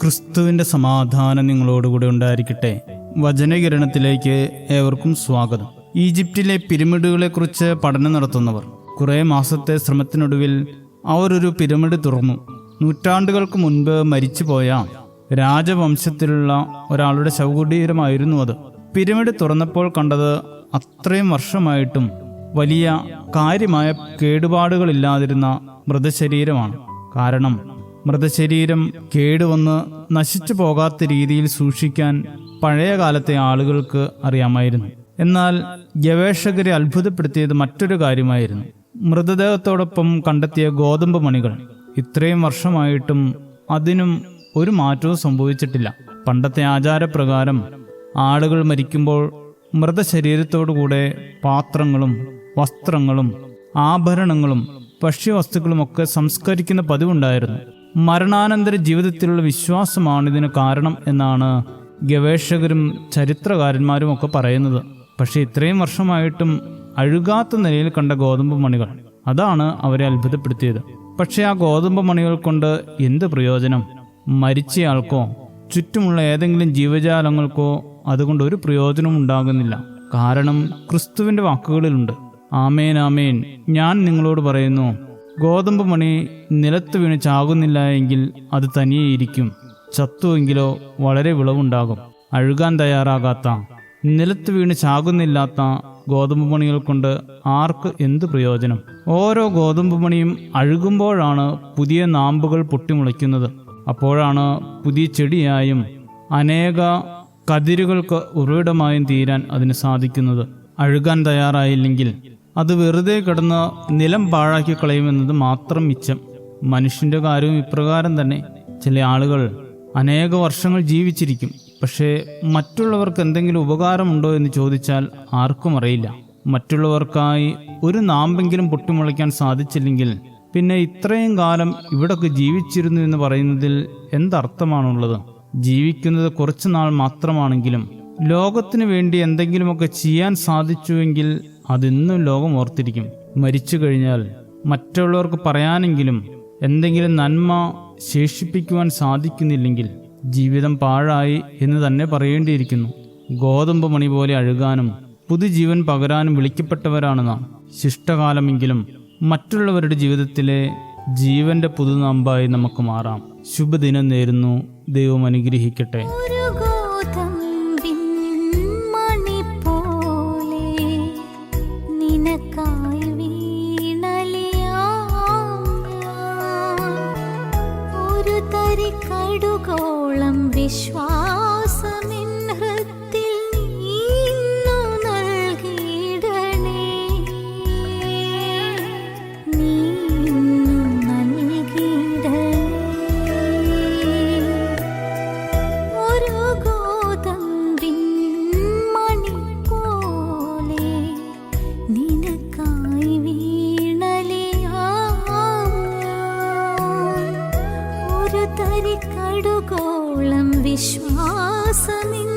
ക്രിസ്തുവിൻ്റെ സമാധാനം നിങ്ങളോടുകൂടെ ഉണ്ടായിരിക്കട്ടെ. വചനകിരണത്തിലേക്ക് ഏവർക്കും സ്വാഗതം. ഈജിപ്തിലെ പിരമിഡുകളെക്കുറിച്ച് പഠനം നടത്തുന്നവർ കുറേ മാസത്തെ ശ്രമത്തിനൊടുവിൽ അവർ ഒരു പിരമിഡ് തുറന്നു. നൂറ്റാണ്ടുകൾക്ക് മുൻപ് മരിച്ചുപോയ രാജവംശത്തിലുള്ള ഒരാളുടെ ശവകുടീരമായിരുന്നു അത്. പിരമിഡ് തുറന്നപ്പോൾ കണ്ടത് അത്രയും വർഷമായിട്ടും വലിയ കാര്യമായ കേടുപാടുകളില്ലാതിരുന്ന മൃതശരീരമാണ്. കാരണം മൃതശരീരം കേടുവന്ന് നശിച്ചു പോകാത്ത രീതിയിൽ സൂക്ഷിക്കാൻ പഴയ കാലത്തെ ആളുകൾക്ക് അറിയാമായിരുന്നു. എന്നാൽ ഗവേഷകരെ അത്ഭുതപ്പെടുത്തിയത് മറ്റൊരു കാര്യമായിരുന്നു. മൃതദേഹത്തോടൊപ്പം കണ്ടെത്തിയ ഗോതമ്പ് മണികൾ. ഇത്രയും വർഷമായിട്ടും അതിനും ഒരു മാറ്റവും സംഭവിച്ചിട്ടില്ല. പണ്ടത്തെ ആചാരപ്രകാരം ആളുകൾ മരിക്കുമ്പോൾ മൃതശരീരത്തോടുകൂടെ പാത്രങ്ങളും വസ്ത്രങ്ങളും ആഭരണങ്ങളും ഭക്ഷ്യവസ്തുക്കളുമൊക്കെ സംസ്കരിക്കുന്ന പതിവുണ്ടായിരുന്നു. മരണാനന്തര ജീവിതത്തിലുള്ള വിശ്വാസമാണ് ഇതിന് കാരണം എന്നാണ് ഗവേഷകരും ചരിത്രകാരന്മാരും ഒക്കെ പറയുന്നത്. പക്ഷെ ഇത്രയും വർഷമായിട്ടും അഴുകാത്ത നിലയിൽ കണ്ട ഗോതമ്പ് മണികൾ, അതാണ് അവരെ അത്ഭുതപ്പെടുത്തിയത്. പക്ഷെ ആ ഗോതമ്പ് മണികൾ കൊണ്ട് എന്ത് പ്രയോജനം? മരിച്ചയാൾക്കോ ചുറ്റുമുള്ള ഏതെങ്കിലും ജീവജാലങ്ങൾക്കോ അതുകൊണ്ട് ഒരു പ്രയോജനവും ഉണ്ടാകുന്നില്ല. കാരണം ക്രിസ്തുവിൻ്റെ വാക്കുകളിലുണ്ട്, ആമേൻ ആമേൻ, ഞാൻ നിങ്ങളോട് പറയുന്നു, ഗോതമ്പ് മണി നിലത്ത് വീണ് ചാകുന്നില്ല എങ്കിൽ അത് തനിയെ ഇരിക്കും. ചത്തുവെങ്കിലോ വളരെ വിളവുണ്ടാകും. അഴുകാൻ തയ്യാറാകാത്ത, നിലത്ത് വീണ് ചാകുന്നില്ലാത്ത ഗോതമ്പ് മണികൾ കൊണ്ട് ആർക്ക് എന്ത് പ്രയോജനം? ഓരോ ഗോതമ്പ് മണിയും അഴുകുമ്പോഴാണ് പുതിയ നാമ്പുകൾ പൊട്ടിമുളയ്ക്കുന്നത്. അപ്പോഴാണ് പുതിയ ചെടിയായും അനേക കതിരുകൾക്ക് ഉറവിടമായും തീരാൻ അതിന് സാധിക്കുന്നത്. അഴുകാൻ തയ്യാറായില്ലെങ്കിൽ അത് വെറുതെ കിടന്ന് നിലം പാഴാക്കി കളയുമെന്നത് മാത്രം മിച്ചം. മനുഷ്യൻ്റെ കാര്യവും ഇപ്രകാരം തന്നെ. ചില ആളുകൾ അനേക വർഷങ്ങൾ ജീവിച്ചിരിക്കും, പക്ഷേ മറ്റുള്ളവർക്ക് എന്തെങ്കിലും ഉപകാരമുണ്ടോ എന്ന് ചോദിച്ചാൽ ആർക്കും അറിയില്ല. മറ്റുള്ളവർക്കായി ഒരു നാമ്പെങ്കിലും പൊട്ടിമുളയ്ക്കാൻ സാധിച്ചില്ലെങ്കിൽ പിന്നെ ഇത്രയും കാലം ഇവിടൊക്കെ ജീവിച്ചിരുന്നു എന്ന് പറയുന്നതിൽ എന്തർത്ഥമാണുള്ളത്? ജീവിക്കുന്നത് കുറച്ചു നാൾ മാത്രമാണെങ്കിലും ലോകത്തിന് വേണ്ടി എന്തെങ്കിലുമൊക്കെ ചെയ്യാൻ സാധിച്ചുവെങ്കിൽ അതെന്നും ലോകം ഓർത്തിരിക്കും. മരിച്ചു കഴിഞ്ഞാൽ മറ്റുള്ളവർക്ക് പറയാനെങ്കിലും എന്തെങ്കിലും നന്മ ശേഷിപ്പിക്കുവാൻ സാധിക്കുന്നില്ലെങ്കിൽ ജീവിതം പാഴായി എന്ന് തന്നെ പറയേണ്ടിയിരിക്കുന്നു. ഗോതമ്പ് മണി പോലെ അഴുകാനും പുതുജീവൻ പകരാനും വിളിക്കപ്പെട്ടവരാണ് നാം. ശിഷ്ടകാലമെങ്കിലും മറ്റുള്ളവരുടെ ജീവിതത്തിലെ ജീവന്റെ പുതുനാമ്പായി നമുക്ക് മാറാം. ശുഭദിനം നേരുന്നു. ദൈവം അനുഗ്രഹിക്കട്ടെ. കടുകോളം വിശ്വാസമിൻ ഹൃത്തിൽ നീന്നു നൽകിയിടണേ, നീന്നു നൽകിയിടണേ. ഒരു ഗോതമ്പിൻ മണി പോലെ നിനക്കായി വീണലിയാം. ഒരു തരി കടുകോളം വിശ്വാസമിൻ